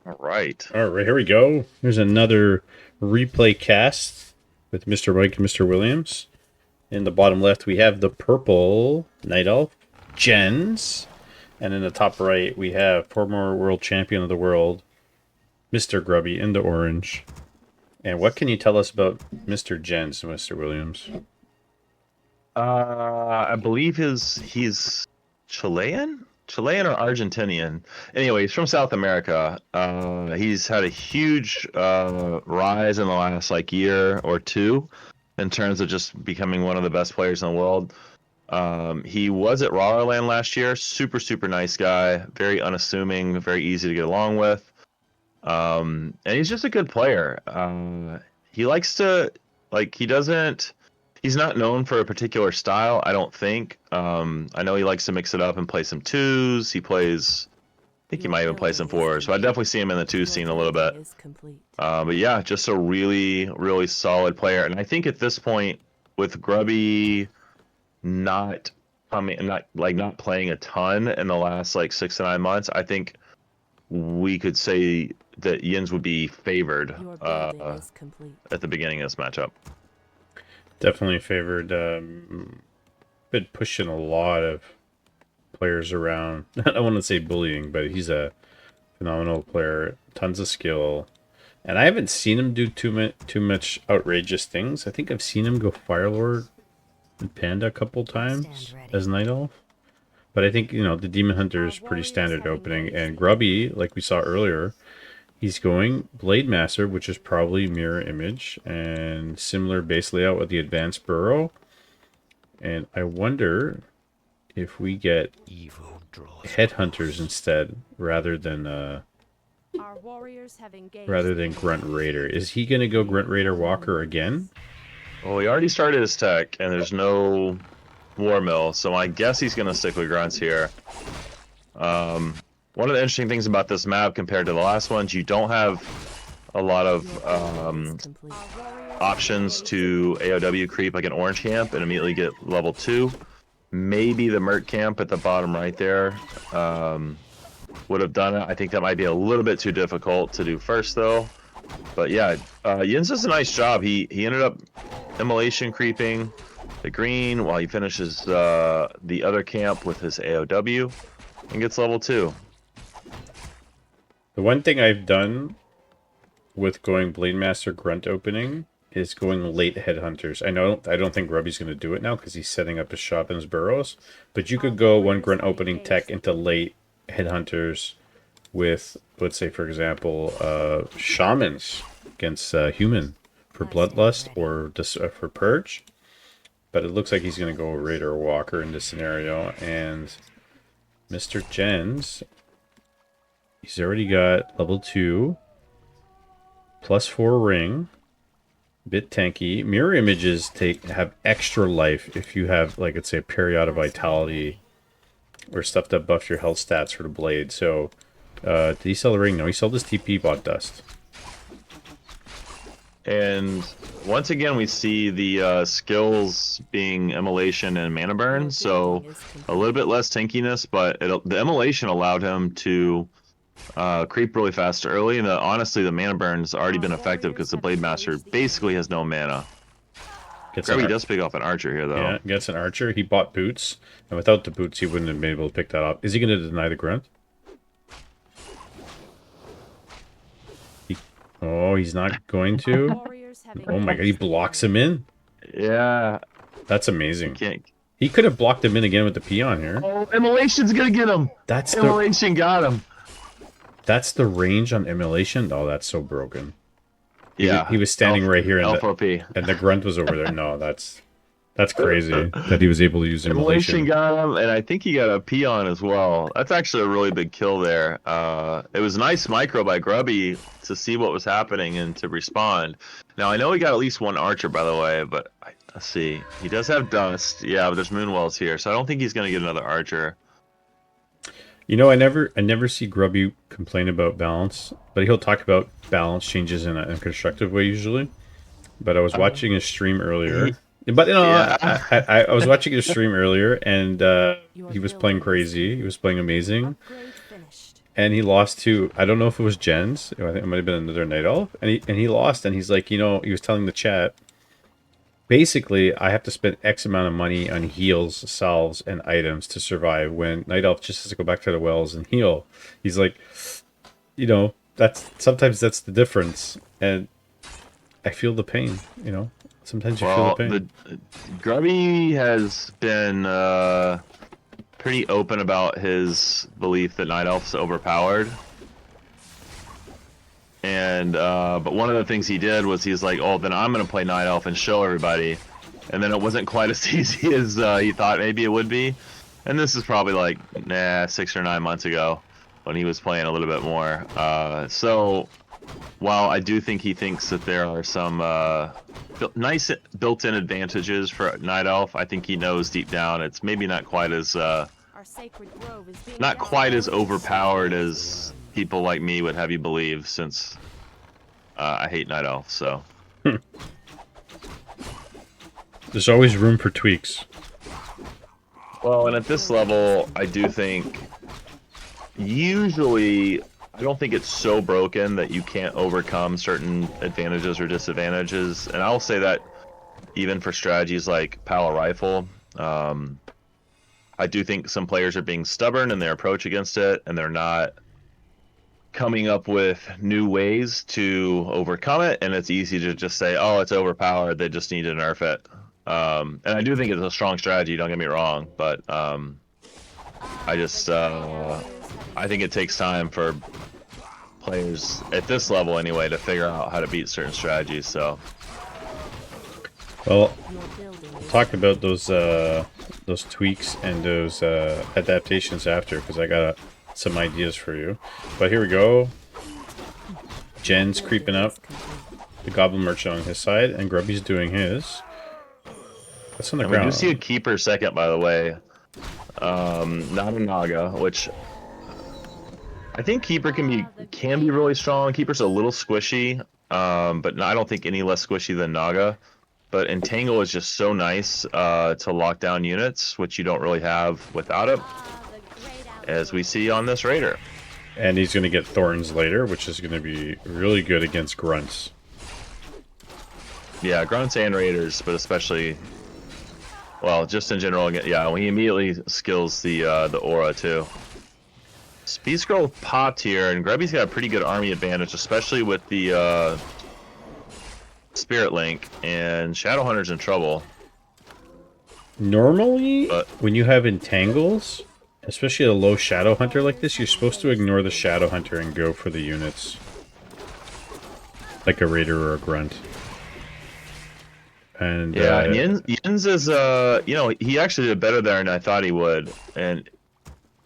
All right. All right, here we go. Here's another replay cast with Mr. Mike and Mr. Williams. In the bottom left, we have the purple Night Elf, Jens. And in the top right, we have former world champion of the world, Mr. Grubby, in the orange. And what can you tell us about Mr. Jens, Mr. Williams? I believe he's Chilean or Argentinian. Anyway, he's from South America. He's had a huge rise in the last year or two in terms of just becoming one of the best players in the world. He was at Rollerland last year. Super, super nice guy. Very unassuming. Very easy to get along with. And he's just a good player. He likes to he doesn't. He's not known for a particular style, I don't think. I know he likes to mix it up and play some twos. I think he might even play some fours. So I definitely see him in the two scene a little bit. But yeah, just a really, really solid player. And I think at this point, with Grubby not not playing a ton in the last 6 to 9 months, I think we could say that Yins would be favored at the beginning of this matchup. Definitely favored. Been pushing a lot of players around. I don't want to say bullying, but he's a phenomenal player. Tons of skill. And I haven't seen him do too much outrageous things. I think I've seen him go Firelord and Panda a couple times as Night Elf. But I think, the Demon Hunter is pretty standard opening. And Grubby, like we saw earlier, he's going Blade Master, which is probably mirror image and similar base layout with the advanced burrow. And I wonder if we get headhunters instead rather than Grunt Raider. Is he going to go Grunt Raider Walker again? Well, he already started his tech, and there's no War Mill, so I guess he's going to stick with grunts here. One of the interesting things about this map compared to the last ones, you don't have a lot of options to AOW creep like an orange camp and immediately get level 2. Maybe the Merc camp at the bottom right there would have done it. I think that might be a little bit too difficult to do first, though. But yeah, Yins does a nice job. He ended up immolation creeping the green while he finishes the other camp with his AOW and gets level 2. The one thing I've done with going Blade Master Grunt opening is going late headhunters. I don't think Grubby's going to do it now because he's setting up his shop and his burrows. But you could go one Grunt opening tech into late headhunters with, let's say, for example, shamans against human for bloodlust or for purge. But it looks like he's going to go Raider or Walker in this scenario. And Mr. Jens, he's already got level 2, +4 ring, bit tanky. Mirror images have extra life if you have, let's say, a Period of Vitality or stuff that buffs your health stats for the blade. So, did he sell the ring? No, he sold his TP, bought dust. And once again, we see the skills being immolation and mana burn, so a little bit less tankiness, but the immolation allowed him to creep really fast early, and honestly, the mana burn's already been effective because the Blade Master basically has no mana. Grubby does pick off an archer here, though. Yeah, gets an archer. He bought boots, and without the boots, he wouldn't have been able to pick that up. Is he going to deny the grunt? He's not going to. Oh my god, he blocks him in. Yeah, that's amazing. He could have blocked him in again with the peon here. Oh, immolation's gonna get him. Immolation got him. That's the range on immolation. Oh, that's so broken. Yeah, he was standing right here, and the grunt was over there. No, that's crazy that he was able to use immolation. Got him, and I think he got a peon as well. That's actually a really big kill there. It was nice micro by Grubby to see what was happening and to respond. Now I know he got at least one archer, by the way, but let's see. He does have dust. Yeah, but there's moonwells here, so I don't think he's gonna get another archer. I never see Grubby complain about balance, but he'll talk about balance changes in a constructive way usually. But I was watching his stream earlier. But I was watching his stream earlier, and he was playing crazy. He was playing amazing. and he lost to, I don't know if it was Jens. I think it might have been another Night Elf, and he lost, and he's like, he was telling the chat, basically, I have to spend X amount of money on heals, salves, and items to survive. When Night Elf just has to go back to the wells and heal. He's like, sometimes that's the difference, and I feel the pain. Sometimes you feel the pain. Grubby has been pretty open about his belief that Night Elf's overpowered. And but one of the things he did was he's like, oh, then I'm gonna play Night Elf and show everybody. And then it wasn't quite as easy as he thought maybe it would be. And this is probably like 6 or 9 months ago when he was playing a little bit more. So while I do think he thinks that there are some nice built-in advantages for Night Elf, I think he knows deep down it's maybe not quite as overpowered as people like me would have you believe, since I hate Night Elf. So there's always room for tweaks. Well, and at this level, I do think usually I don't think it's so broken that you can't overcome certain advantages or disadvantages. And I'll say that even for strategies like Power Rifle, I do think some players are being stubborn in their approach against it, and they're not coming up with new ways to overcome it. And it's easy to just say, oh, it's overpowered, they just need to nerf it. And I do think it's a strong strategy, don't get me wrong, but I think it takes time for players at this level anyway to figure out how to beat certain strategies. So, well, talk about those tweaks and those adaptations after, because I got some ideas for you. But here we go. Jen's creeping up, the Goblin Merchant on his side, and Grubby's doing his. That's on the ground. We do see a Keeper second, by the way. Not a Naga, which I think Keeper can be really strong. Keeper's a little squishy, but I don't think any less squishy than Naga. But Entangle is just so nice to lock down units, which you don't really have without it, as we see on this Raider. And he's going to get Thorns later, which is going to be really good against Grunts. Yeah, Grunts and Raiders, but especially, well, just in general. Yeah, he immediately skills the aura too. Speed Scroll popped here, and Grubby's got a pretty good army advantage, especially with the Spirit Link, and Shadowhunter's in trouble. Normally, when you have Entangles, especially a low Shadowhunter like this, you're supposed to ignore the Shadowhunter and go for the units. Like a Raider or a Grunt. And yeah, Jens is, he actually did better there than I thought he would. And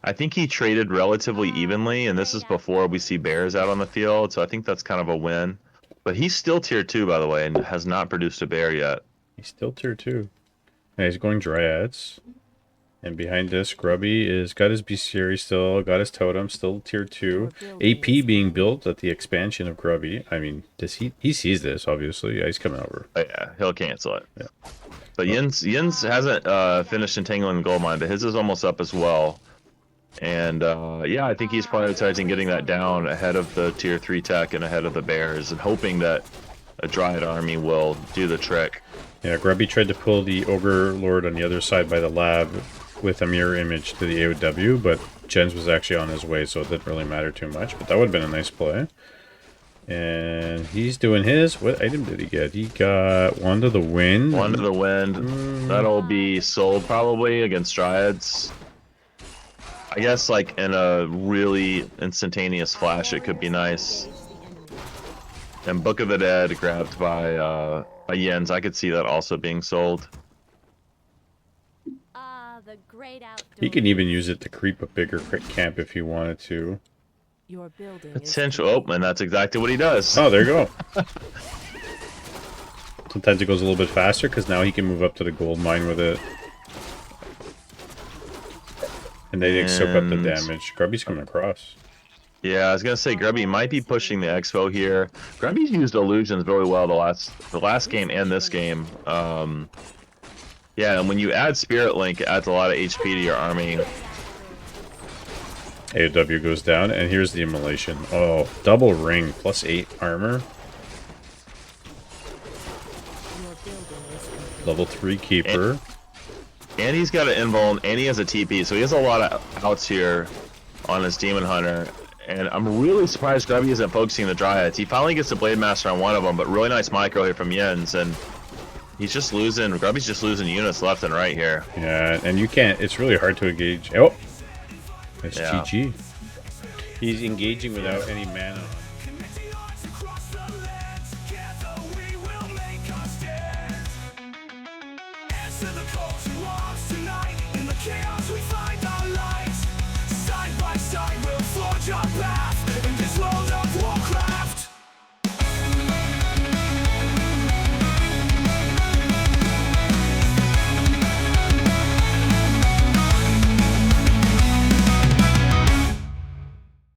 I think he traded relatively evenly, and this is before we see bears out on the field, so I think that's kind of a win. But he's still tier 2, by the way, and has not produced a bear yet. He's still tier 2. Yeah, he's going Dryads. And behind this, Grubby is got his Bestiary still, got his Totem, still tier 2. AP being built at the expansion of Grubby. I mean, he sees this, obviously. Yeah, he's coming over. Oh, yeah, he'll cancel it. Yeah. But Jens hasn't finished Entangling the Gold Mine, but his is almost up as well. And yeah, I think he's prioritizing getting that down ahead of the tier 3 tech and ahead of the bears, and hoping that a Dryad army will do the trick. Yeah, Grubby tried to pull the Ogre Lord on the other side by the lab with a mirror image to the AOW, but Jens was actually on his way, so it didn't really matter too much, but that would have been a nice play. And he's doing his. What item did he get? He got Wand of the Wind. Wand of the Wind. That'll be sold probably against Dryads. I guess like in a really instantaneous flash, it could be nice. And Book of the Dead grabbed by Jens. I could see that also being sold. He can even use it to creep a bigger camp if he wanted to. Potential. Oh, and that's exactly what he does. Oh, there you go. Sometimes it goes a little bit faster because now he can move up to the gold mine with it. And they soak up the damage. Grubby's coming across. Yeah, I was gonna say Grubby might be pushing the expo here. Grubby's used illusions really well the last game and this game. Yeah, and when you add Spirit Link, it adds a lot of HP to your army. AOW goes down, and here's the immolation. Oh, double ring, +8 armor. Level 3 keeper. And he's got an invuln, and he has a TP, so he has a lot of outs here on his Demon Hunter. And I'm really surprised Grubby isn't focusing the Dryads. He finally gets the Blade Master on one of them, but really nice micro here from Jens, and he's just losing. Grubby's just losing units left and right here. Yeah, and you can't. It's really hard to engage. Oh, that's GG. He's engaging without any mana. Chaos, we find our light. Side by side, we'll forge our path in this world of